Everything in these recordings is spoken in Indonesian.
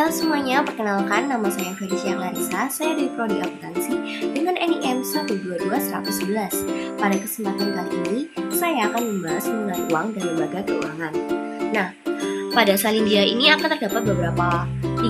Halo semuanya, perkenalkan nama saya Felicia Clarissa. Saya dari Prodi Akuntansi dengan NIM 122-111. Pada kesempatan kali ini, saya akan membahas mengenai uang dan lembaga keuangan. Nah, pada salindia ini akan terdapat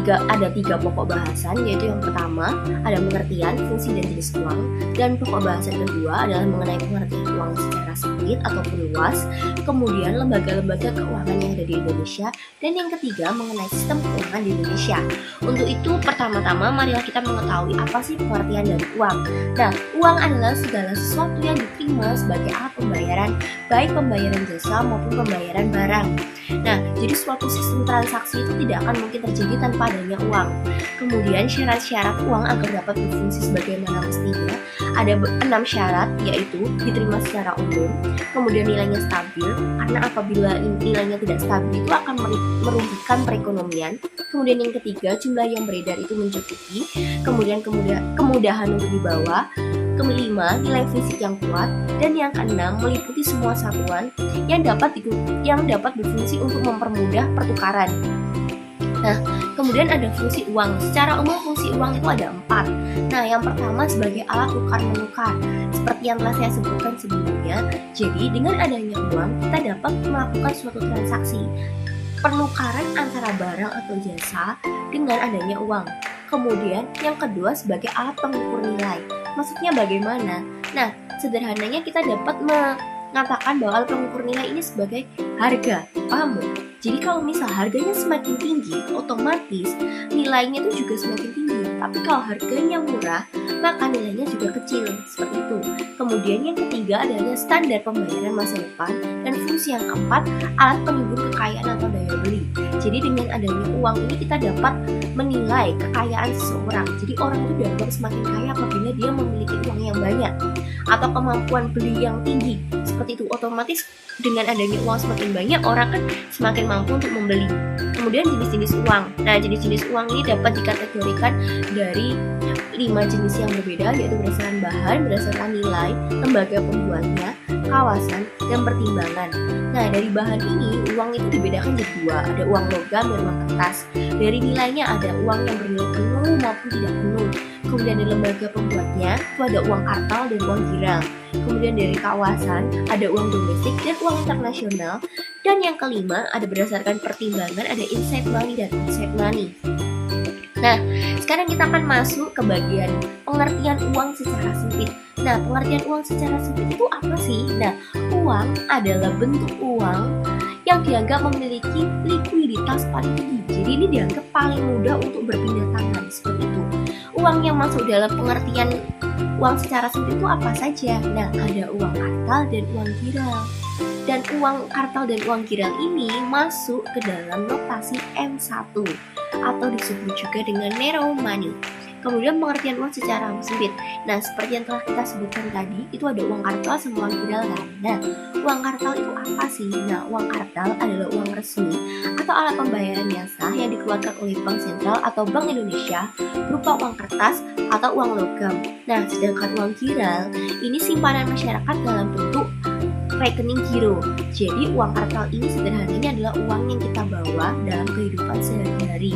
ada tiga pokok bahasan, yaitu yang pertama ada pengertian, fungsi dan jenis uang, dan pokok bahasan kedua adalah mengenai pengertian uang secara sempit ataupun luas, kemudian lembaga-lembaga keuangan yang ada di Indonesia, dan yang ketiga mengenai sistem keuangan di Indonesia. Untuk itu, pertama-tama marilah kita mengetahui apa sih pengertian dari uang. Nah, uang adalah segala sesuatu yang diterima sebagai alat pembayaran, baik pembayaran jasa maupun pembayaran barang. Nah, jadi suatu sistem transaksi itu tidak akan mungkin terjadi tanpa adanya uang. Kemudian syarat-syarat uang agar dapat berfungsi sebagaimana mestinya ada 6 syarat, yaitu diterima secara umum, kemudian nilainya stabil, karena apabila nilainya tidak stabil itu akan merugikan perekonomian. Kemudian yang ketiga, jumlah yang beredar itu mencukupi, kemudian kemudahan untuk dibawa, kelima, nilai fisik yang kuat, dan yang keenam, meliputi semua satuan yang dapat berfungsi untuk mempermudah pertukaran. Nah, kemudian ada fungsi uang. Secara umum fungsi uang itu ada 4. Nah, yang pertama sebagai alat tukar-menukar. Seperti yang telah saya sebutkan sebelumnya, jadi dengan adanya uang, kita dapat melakukan suatu transaksi penukaran antara barang atau jasa dengan adanya uang. Kemudian yang kedua sebagai alat pengukur nilai. Maksudnya bagaimana? Nah, sederhananya kita dapat mengatakan bahwa alat pengukur nilai ini sebagai harga. Paham? Jadi kalau misal harganya semakin tinggi, otomatis nilainya itu juga semakin tinggi. Tapi kalau harganya murah, maka nilainya juga kecil. Seperti itu. Kemudian yang ketiga adalah standar pembayaran masa depan. Dan fungsi yang keempat, alat penghibur kekayaan atau daya beli. Jadi dengan adanya uang ini kita dapat menilai kekayaan seseorang. Jadi orang itu dianggap semakin kaya apabila dia memiliki uang yang banyak atau kemampuan beli yang tinggi. Seperti itu, otomatis dengan adanya uang semakin banyak, orang kan semakin mampu untuk membeli. Kemudian jenis-jenis uang. Nah, jenis-jenis uang ini dapat dikategorikan dari 5 jenis yang berbeda, yaitu berdasarkan bahan, berdasarkan nilai, lembaga pembuatnya, kawasan, dan pertimbangan. Nah, dari bahan ini, uang itu dibedakan jadi 2. Ada uang logam dan uang kertas. Dari nilainya ada uang yang bernilai penuh maupun tidak penuh. Kemudian dari lembaga pembuatnya, itu ada uang kartal dan uang giral. Kemudian dari kawasan, ada uang domestik dan uang internasional. Dan yang kelima, ada berdasarkan pertimbangan, ada inside money dan outside money. Nah, sekarang kita akan masuk ke bagian pengertian uang secara sempit. Nah, pengertian uang secara sempit itu apa sih? Nah, uang adalah bentuk uang yang dianggap memiliki likuiditas paling tinggi. Jadi ini dianggap paling mudah untuk berpindah tangan, seperti itu. Uang yang masuk dalam pengertian uang secara sempit itu apa saja? Nah, ada uang kartal dan uang giral. Dan uang kartal dan uang giral ini masuk ke dalam notasi M1 atau disebut juga dengan narrow money. Kemudian pengertian uang secara sempit. Nah, seperti yang telah kita sebutkan tadi, itu ada uang kartal sama uang giral kan. Nah, uang kartal itu apa sih? Nah, uang kartal adalah uang resmi atau alat pembayaran yang sah yang dikeluarkan oleh Bank Sentral atau Bank Indonesia berupa uang kertas atau uang logam. Nah, sedangkan uang giral ini simpanan masyarakat dalam bentuk rekening giro. Jadi uang kartal ini sederhananya adalah uang yang kita bawa dalam kehidupan sehari-hari.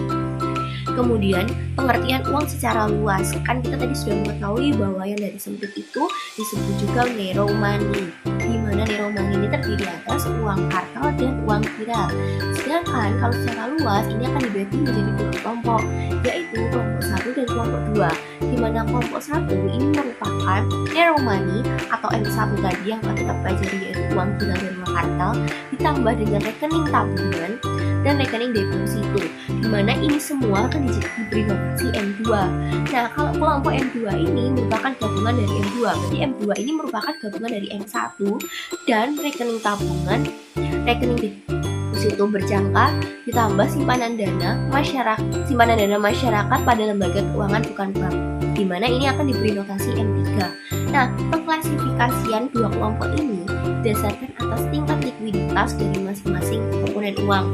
Kemudian pengertian uang secara luas, kan kita tadi sudah mengetahui bahwa yang dari sempit itu disebut juga narrow money, di mana narrow money ini terdiri atas uang kartal dan uang giral. Sedangkan kalau secara luas ini akan dibagi menjadi 2 kelompok, yaitu kelompok 1 dan kelompok 2, di mana kelompok 1 ini merupakan narrow money atau M1 tadi yang kita pelajari, yaitu uang giral dan uang kartal, ditambah dengan rekening tabungan dan rekening deposito, di mana ini semua akan diberi notasi M2. Nah, kalau kelompok M2 ini merupakan gabungan dari M2, berarti M2 ini merupakan gabungan dari M1 dan rekening tabungan, rekening deposito berjangka ditambah simpanan dana masyarakat pada lembaga keuangan bukan bank, di mana ini akan diberi notasi M3. Nah, pengklasifikasian 2 kelompok ini berdasarkan atas tingkat likuiditas dari masing-masing komponen uang.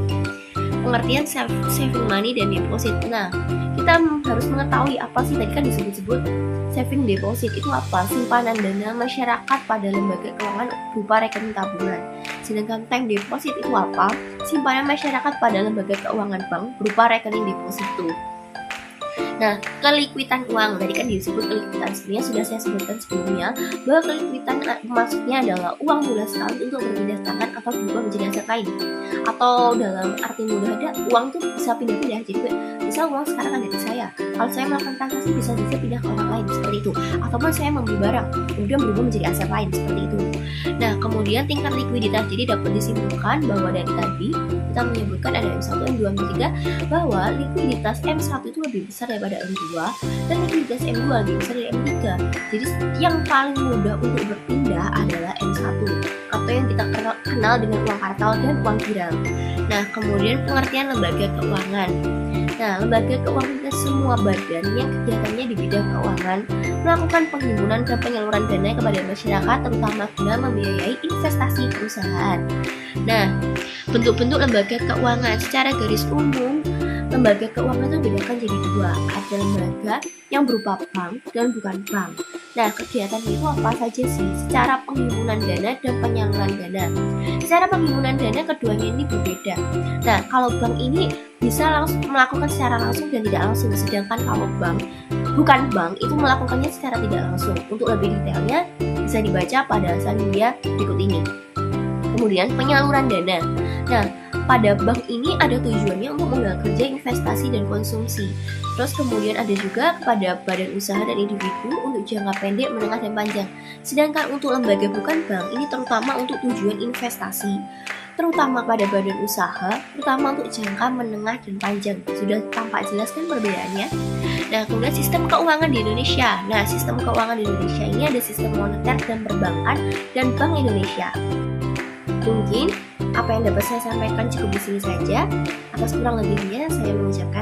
pengertian saving money dan deposit. Nah, kita harus mengetahui apa sih tadi kan disebut-sebut saving deposit itu apa? Simpanan dana masyarakat pada lembaga keuangan berupa rekening tabungan. Sedangkan time deposit itu apa? Simpanan masyarakat pada lembaga keuangan bank berupa rekening deposito. Nah, kelikuiditas uang tadi kan disebut kelikuiditas, sebenarnya sudah saya sebutkan sebelumnya bahwa kelikuiditas maksudnya adalah uang mudah sekali untuk berpindah tangan atau berubah menjadi aset lain. Atau dalam arti mudah ada uang itu bisa pindah-pindah. Jadi misal uang sekarang ada di saya, kalau saya melakukan transaksi bisa pindah ke orang lain seperti itu. Ataupun saya membeli barang kemudian berubah menjadi aset lain seperti itu. Nah, kemudian tingkat likuiditas, jadi dapat disimpulkan bahwa dari tadi kita menyebutkan ada M1, M2, M3 bahwa likuiditas M1 itu lebih besar daripada M2 dan likuiditas M2 lebih besar dari M3. Jadi yang paling mudah untuk berpindah adalah M1 atau yang kita kenal dengan uang kartal dan uang viral. Nah, kemudian pengertian lembaga keuangan. Nah, lembaga keuangan itu semua badan yang kegiatannya di bidang keuangan melakukan penghimpunan dan penyaluran dana kepada masyarakat terutama guna membiayai investasi perusahaan. Nah, bentuk-bentuk lembaga keuangan secara garis umum, lembaga keuangan itu bedakan jadi dua. Ada lembaga yang berupa bank dan bukan bank. Nah, kegiatan itu apa saja sih? Secara penghimpunan dana dan penyaluran dana. Secara penghimpunan dana keduanya ini berbeda. Nah, kalau bank ini bisa langsung melakukan secara langsung dan tidak langsung, sedangkan kalau bukan bank itu melakukannya secara tidak langsung. Untuk lebih detailnya bisa dibaca pada dia berikut ini. Kemudian penyaluran dana. Nah, pada bank ini ada tujuannya untuk menggalang kerja, investasi, dan konsumsi. Terus kemudian ada juga kepada badan usaha dan individu untuk jangka pendek, menengah, dan panjang. Sedangkan untuk lembaga bukan bank ini terutama untuk tujuan investasi, terutama pada badan usaha, terutama untuk jangka menengah dan panjang. Sudah tampak jelas kan perbedaannya? Nah, kemudian sistem keuangan di Indonesia. Nah, sistem keuangan di Indonesia ini ada sistem moneter dan perbankan dan Bank Indonesia. Mungkin apa yang dapat saya sampaikan cukup di sini saja. Atas kurang lebihnya saya mengucapkan